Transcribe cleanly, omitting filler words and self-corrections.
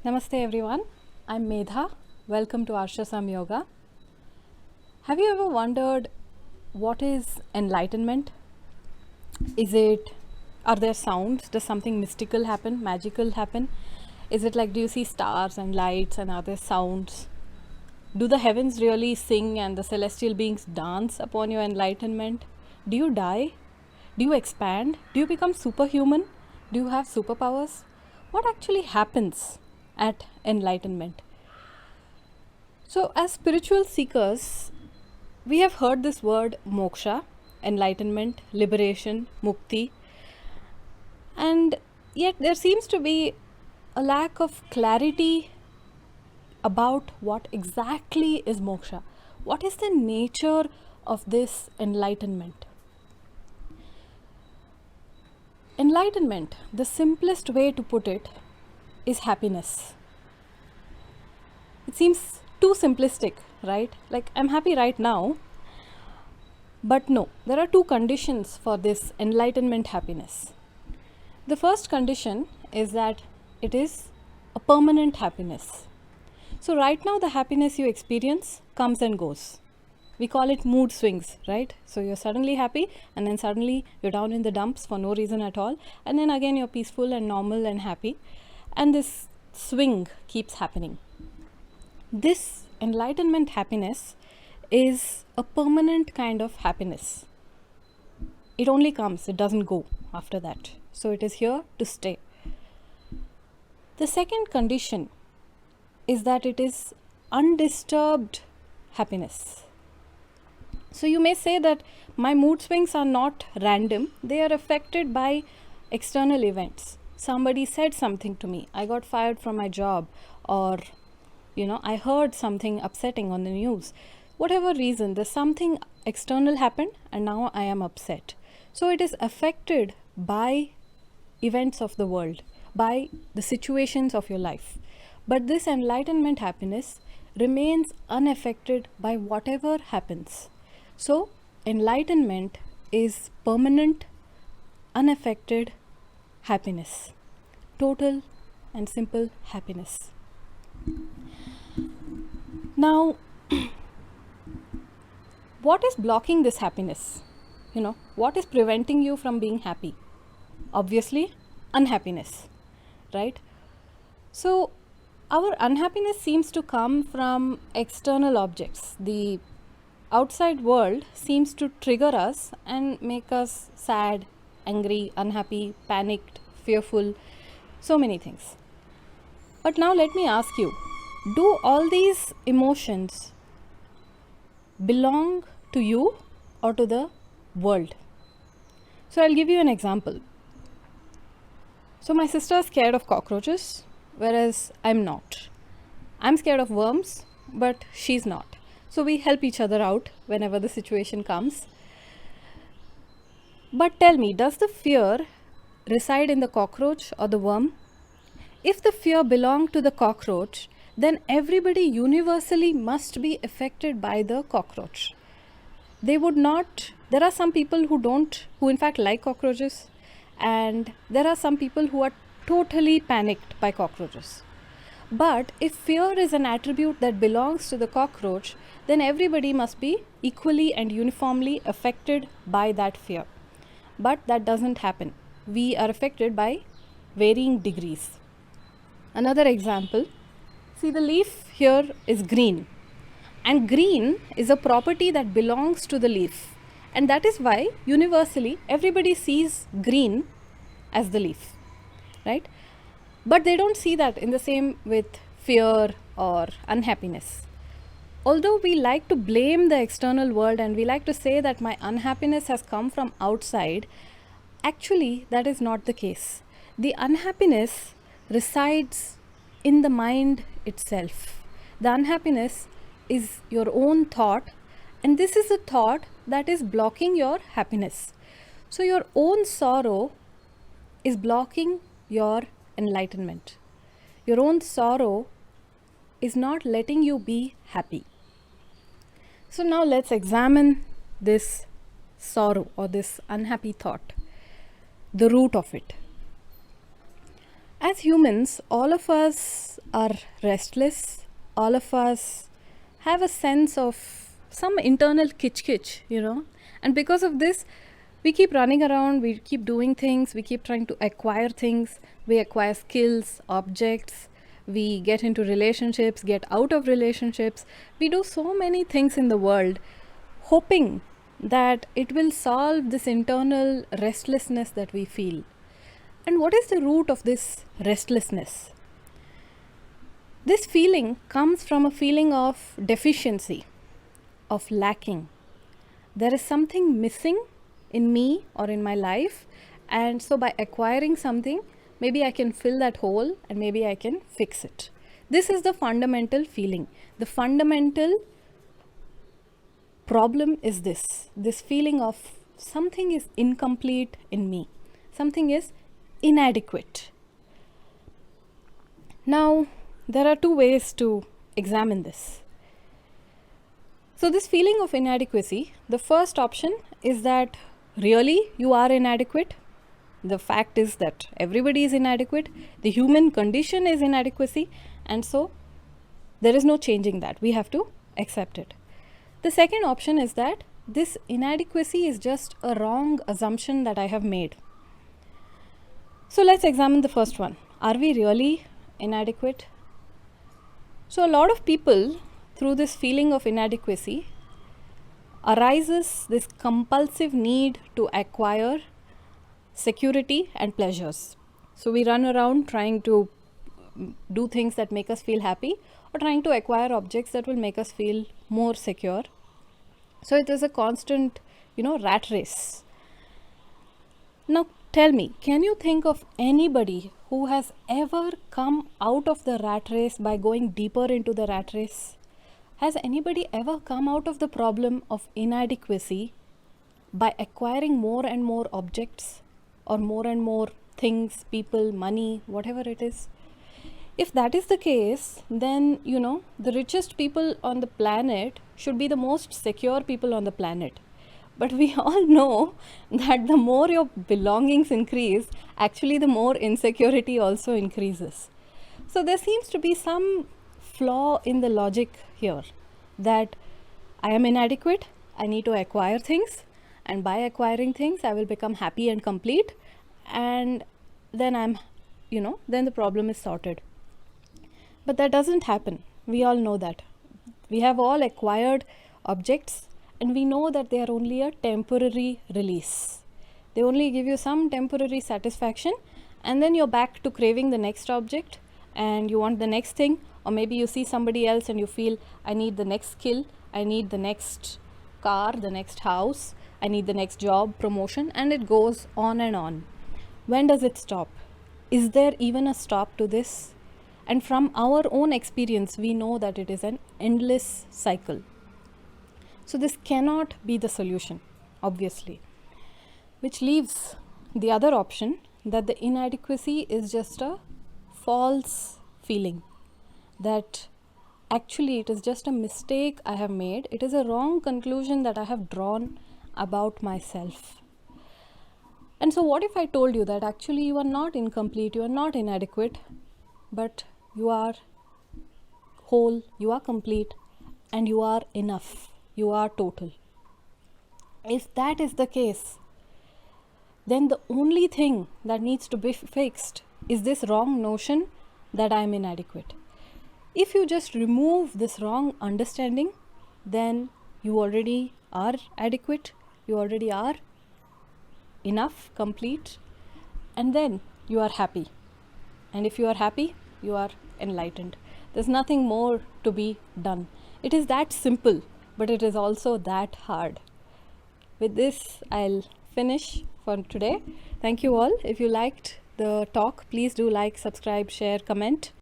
Namaste everyone, I'm Medha. Welcome to Arshasam Yoga. Have you ever wondered what is enlightenment? Are there sounds? Does something mystical happen, magical happen? Is it like, do you see stars and lights and other sounds? Do the heavens really sing and the celestial beings dance upon your enlightenment? Do you die? Do you expand? Do you become superhuman? Do you have superpowers? What actually happens at enlightenment? So, as spiritual seekers, we have heard this word moksha, enlightenment, liberation, mukti, and yet there seems to be a lack of clarity about what exactly is moksha. What is the nature of this enlightenment? Enlightenment, the simplest way to put it, is happiness. It seems too simplistic, right? Like, I'm happy right now. But no, there are two conditions for this enlightenment happiness. The first condition is that it is a permanent happiness. So right now the happiness you experience comes and goes. We call it mood swings, right? So you're suddenly happy and then suddenly you're down in the dumps for no reason at all. And then again you're peaceful and normal and happy. And this swing keeps happening. This enlightenment happiness is a permanent kind of happiness. It only comes, it doesn't go after that. So it is here to stay. The second condition is that it is undisturbed happiness. So you may say that my mood swings are not random, they are affected by external events. Somebody said something to me, I got fired from my job, or I heard something upsetting on the news. Whatever reason, there's something external happened and now I am upset. So it is affected by events of the world, by the situations of your life. But this enlightenment happiness remains unaffected by whatever happens. So enlightenment is permanent, unaffected happiness. Total and simple happiness. Now, what is blocking this happiness? What is preventing you from being happy? Obviously, unhappiness, right? So, our unhappiness seems to come from external objects. The outside world seems to trigger us and make us sad, angry, unhappy, panicked, fearful, so many things. But now let me ask you, do all these emotions belong to you or to the world? So I'll give you an example. So my sister is scared of cockroaches, whereas I'm not. I'm scared of worms, but she's not. So we help each other out whenever the situation comes. But tell me, does the fear reside in the cockroach or the worm? If the fear belonged to the cockroach, then everybody universally must be affected by the cockroach. They would not. There are some people who in fact like cockroaches, and there are some people who are totally panicked by cockroaches. But if fear is an attribute that belongs to the cockroach, then everybody must be equally and uniformly affected by that fear. But that doesn't happen. We are affected by varying degrees. Another example, see, the leaf here is green, and green is a property that belongs to the leaf, and that is why universally everybody sees green as the leaf, right? But they don't see that in the same with fear or unhappiness. Although we like to blame the external world and we like to say that my unhappiness has come from outside, actually that is not the case. The unhappiness resides in the mind itself. The unhappiness is your own thought, and this is a thought that is blocking your happiness. So your own sorrow is blocking your enlightenment. Your own sorrow is not letting you be happy. So now let's examine this sorrow or this unhappy thought, the root of it. As humans, all of us are restless. All of us have a sense of some internal kitch, And because of this, we keep running around, we keep doing things, we keep trying to acquire things. We acquire skills, objects, we get into relationships, get out of relationships. We do so many things in the world, hoping that it will solve this internal restlessness that we feel. And what is the root of this restlessness? This feeling comes from a feeling of deficiency, of lacking. There is something missing in me or in my life, and so by acquiring something, maybe I can fill that hole and maybe I can fix it. This is the fundamental feeling. The fundamental problem is this feeling of something is incomplete in me, something is inadequate. Now, there are two ways to examine this. So, this feeling of inadequacy, the first option is that really you are inadequate. The fact is that everybody is inadequate. The human condition is inadequacy, and so there is no changing that. We have to accept it. The second option is that this inadequacy is just a wrong assumption that I have made. So let's examine the first one. Are we really inadequate? So a lot of people, through this feeling of inadequacy, arises this compulsive need to acquire security and pleasures. So we run around trying to do things that make us feel happy, or trying to acquire objects that will make us feel more secure. So it is a constant, rat race. Now tell me, can you think of anybody who has ever come out of the rat race by going deeper into the rat race? Has anybody ever come out of the problem of inadequacy by acquiring more and more objects or more and more things, people, money, whatever it is? If that is the case, then, the richest people on the planet should be the most secure people on the planet. But we all know that the more your belongings increase, actually the more insecurity also increases. So there seems to be some flaw in the logic here, that I am inadequate, I need to acquire things, and by acquiring things I will become happy and complete, and then then the problem is sorted. But that doesn't happen. We all know that. We have all acquired objects, and we know that they are only a temporary release. They only give you some temporary satisfaction, and then you're back to craving the next object, and you want the next thing. Or maybe you see somebody else and you feel, I need the next skill, I need the next car, the next house, I need the next job, promotion, and it goes on and on. When does it stop? Is there even a stop to this? And from our own experience, we know that it is an endless cycle. So this cannot be the solution, obviously. Which leaves the other option, that the inadequacy is just a false feeling. That actually it is just a mistake I have made. It is a wrong conclusion that I have drawn about myself. And so what if I told you that actually you are not incomplete, you are not inadequate, but you are whole, you are complete, and you are enough, you are total. If that is the case, then the only thing that needs to be fixed is this wrong notion that I am inadequate. If you just remove this wrong understanding, then you already are adequate, you already are enough, complete, and then you are happy. And if you are happy, you are enlightened. There's nothing more to be done. It is that simple, but it is also that hard. With this, I'll finish for today. Thank you all. If you liked the talk, please do like, subscribe, share, comment.